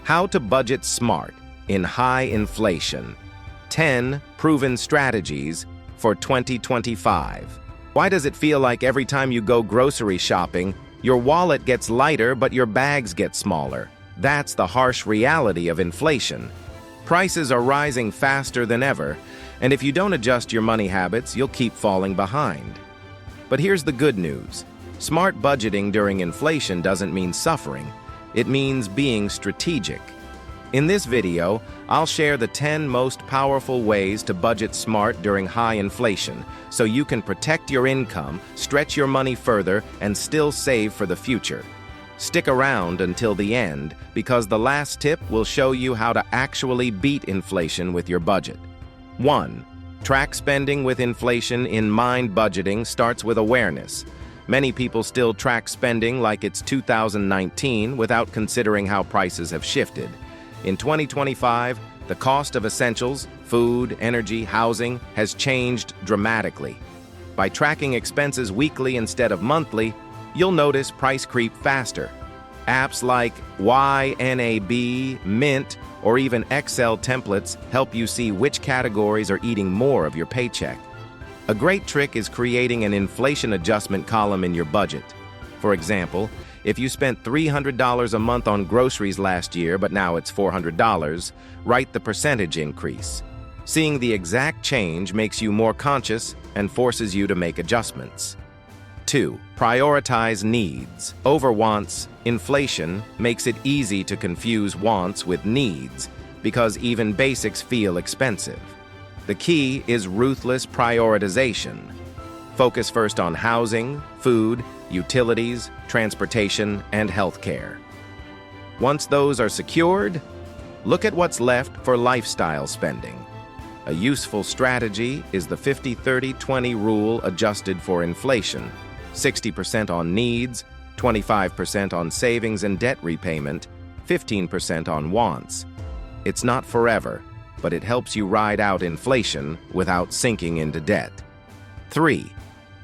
How to budget smart in high inflation. 10 proven strategies for 2025. Why does it feel like every time you go grocery shopping, your wallet gets lighter but your bags get smaller? That's the harsh reality of inflation. Prices are rising faster than ever, and if you don't adjust your money habits, you'll keep falling behind. But here's the good news. Smart budgeting during inflation doesn't mean suffering. It means being strategic. In this video, I'll share the 10 most powerful ways to budget smart during high inflation, so you can protect your income, stretch your money further, and still save for the future. Stick around until the end, because the last tip will show you how to actually beat inflation with your budget. 1. Track spending with inflation in mind. Budgeting starts with awareness. Many people still track spending like it's 2019 without considering how prices have shifted. In 2025, the cost of essentials, food, energy, housing has changed dramatically. By tracking expenses weekly instead of monthly, you'll notice price creep faster. Apps like YNAB, Mint, or even Excel templates help you see which categories are eating more of your paycheck. A great trick is creating an inflation adjustment column in your budget. For example, if you spent $300 a month on groceries last year, but now it's $400, write the percentage increase. Seeing the exact change makes you more conscious and forces you to make adjustments. 2. Prioritize needs over wants. Inflation makes it easy to confuse wants with needs because even basics feel expensive. The key is ruthless prioritization. Focus first on housing, food, utilities, transportation, and healthcare. Once those are secured, look at what's left for lifestyle spending. A useful strategy is the 50-30-20 rule adjusted for inflation. 60% on needs, 25% on savings and debt repayment, 15% on wants. It's not forever, but it helps you ride out inflation without sinking into debt. 3.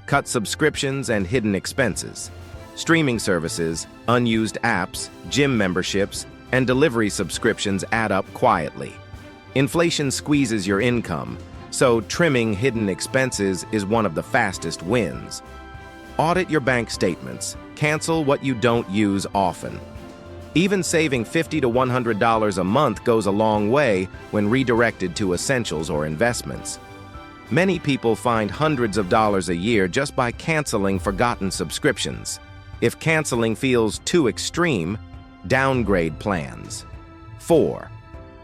Cut subscriptions and hidden expenses. Streaming services, unused apps, gym memberships, and delivery subscriptions add up quietly. Inflation squeezes your income, so trimming hidden expenses is one of the fastest wins. Audit your bank statements. Cancel what you don't use often. Even saving $50 to $100 a month goes a long way when redirected to essentials or investments. Many people find hundreds of dollars a year just by canceling forgotten subscriptions. If canceling feels too extreme, downgrade plans. 4.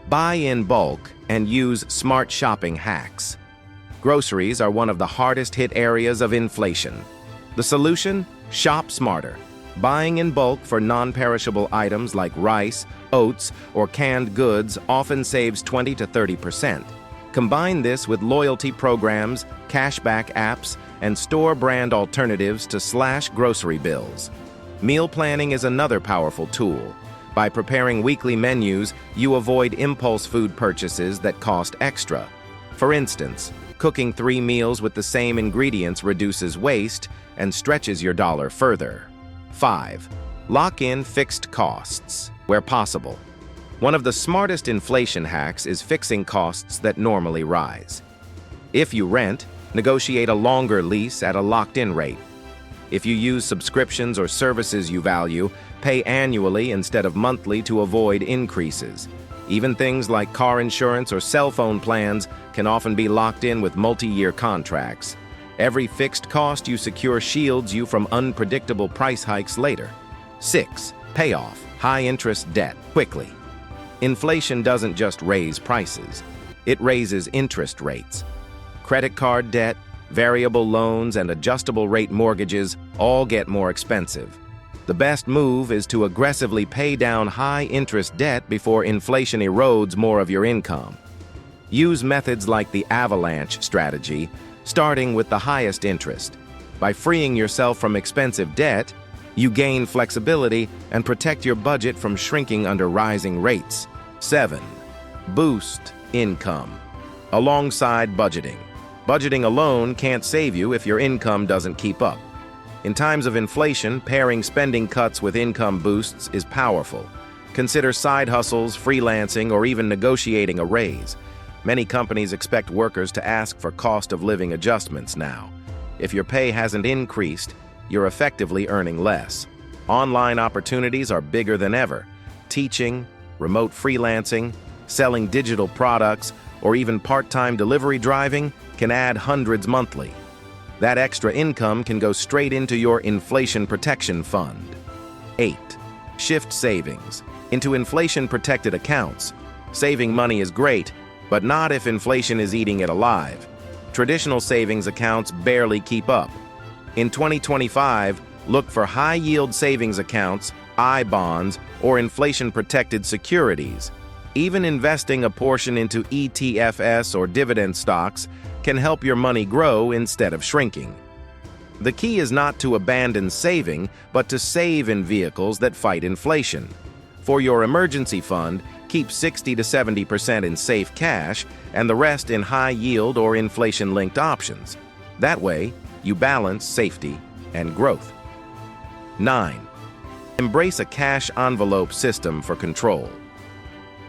Buy in bulk and use smart shopping hacks. Groceries are one of the hardest hit areas of inflation. The solution? Shop smarter. Buying in bulk for non-perishable items like rice, oats, or canned goods often saves 20 to 30%. Combine this with loyalty programs, cashback apps, and store brand alternatives to slash grocery bills. Meal planning is another powerful tool. By preparing weekly menus, you avoid impulse food purchases that cost extra. For instance, cooking 3 meals with the same ingredients reduces waste and stretches your dollar further. 5. Lock in fixed costs where possible. One of the smartest inflation hacks is fixing costs that normally rise. If you rent, negotiate a longer lease at a locked-in rate. If you use subscriptions or services you value, pay annually instead of monthly to avoid increases. Even things like car insurance or cell phone plans can often be locked in with multi-year contracts. Every fixed cost you secure shields you from unpredictable price hikes later. 6. Pay off high-interest debt quickly. Inflation doesn't just raise prices, it raises interest rates. Credit card debt, variable loans, and adjustable rate mortgages all get more expensive. The best move is to aggressively pay down high-interest debt before inflation erodes more of your income. Use methods like the avalanche strategy, starting with the highest interest. By freeing yourself from expensive debt, you gain flexibility and protect your budget from shrinking under rising rates. 7. Boost income. Alongside budgeting. Budgeting alone can't save you if your income doesn't keep up. In times of inflation, pairing spending cuts with income boosts is powerful. Consider side hustles, freelancing, or even negotiating a raise. Many companies expect workers to ask for cost of living adjustments now. If your pay hasn't increased, you're effectively earning less. Online opportunities are bigger than ever. Teaching, remote freelancing, selling digital products, or even part-time delivery driving can add hundreds monthly. That extra income can go straight into your inflation protection fund. 8. Shift savings into inflation-protected accounts. Saving money is great, but not if inflation is eating it alive. Traditional savings accounts barely keep up. In 2025, look for high-yield savings accounts, I-bonds, or inflation-protected securities. Even investing a portion into ETFs or dividend stocks can help your money grow instead of shrinking. The key is not to abandon saving, but to save in vehicles that fight inflation. For your emergency fund, keep 60 to 70% in safe cash and the rest in high-yield or inflation-linked options. That way, you balance safety and growth. 9. Embrace a cash envelope system for control.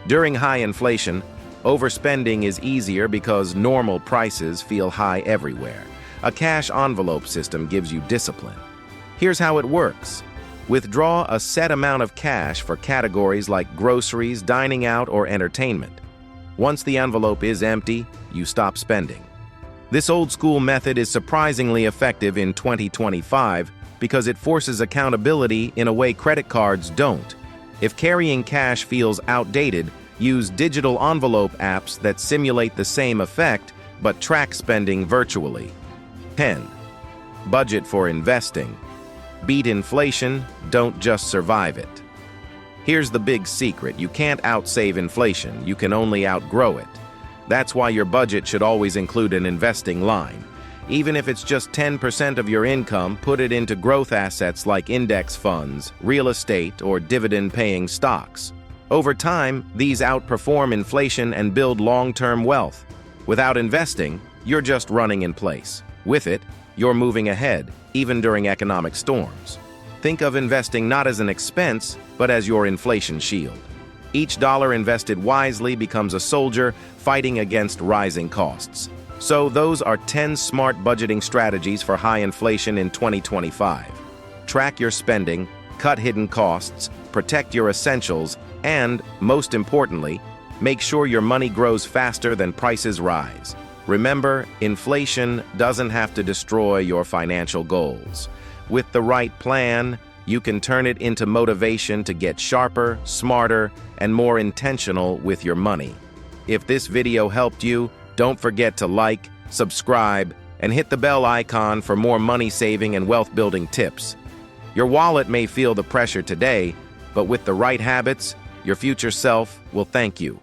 During high inflation, overspending is easier because normal prices feel high everywhere. A cash envelope system gives you discipline. Here's how it works. Withdraw a set amount of cash for categories like groceries, dining out, or entertainment. Once the envelope is empty, you stop spending. This old-school method is surprisingly effective in 2025 because it forces accountability in a way credit cards don't. If carrying cash feels outdated, use digital envelope apps that simulate the same effect but track spending virtually. 10. Budget for investing. Beat inflation, don't just survive it. Here's the big secret: you can't outsave inflation, you can only outgrow it. That's why your budget should always include an investing line. Even if it's just 10% of your income, put it into growth assets like index funds, real estate, or dividend-paying stocks. Over time, these outperform inflation and build long-term wealth. Without investing, you're just running in place. With it, you're moving ahead, even during economic storms. Think of investing not as an expense, but as your inflation shield. Each dollar invested wisely becomes a soldier fighting against rising costs. So those are 10 smart budgeting strategies for high inflation in 2025. Track your spending, cut hidden costs, protect your essentials, and, most importantly, make sure your money grows faster than prices rise. Remember, inflation doesn't have to destroy your financial goals. With the right plan, you can turn it into motivation to get sharper, smarter, and more intentional with your money. If this video helped you, don't forget to like, subscribe, and hit the bell icon for more money-saving and wealth-building tips. Your wallet may feel the pressure today, but with the right habits, your future self will thank you.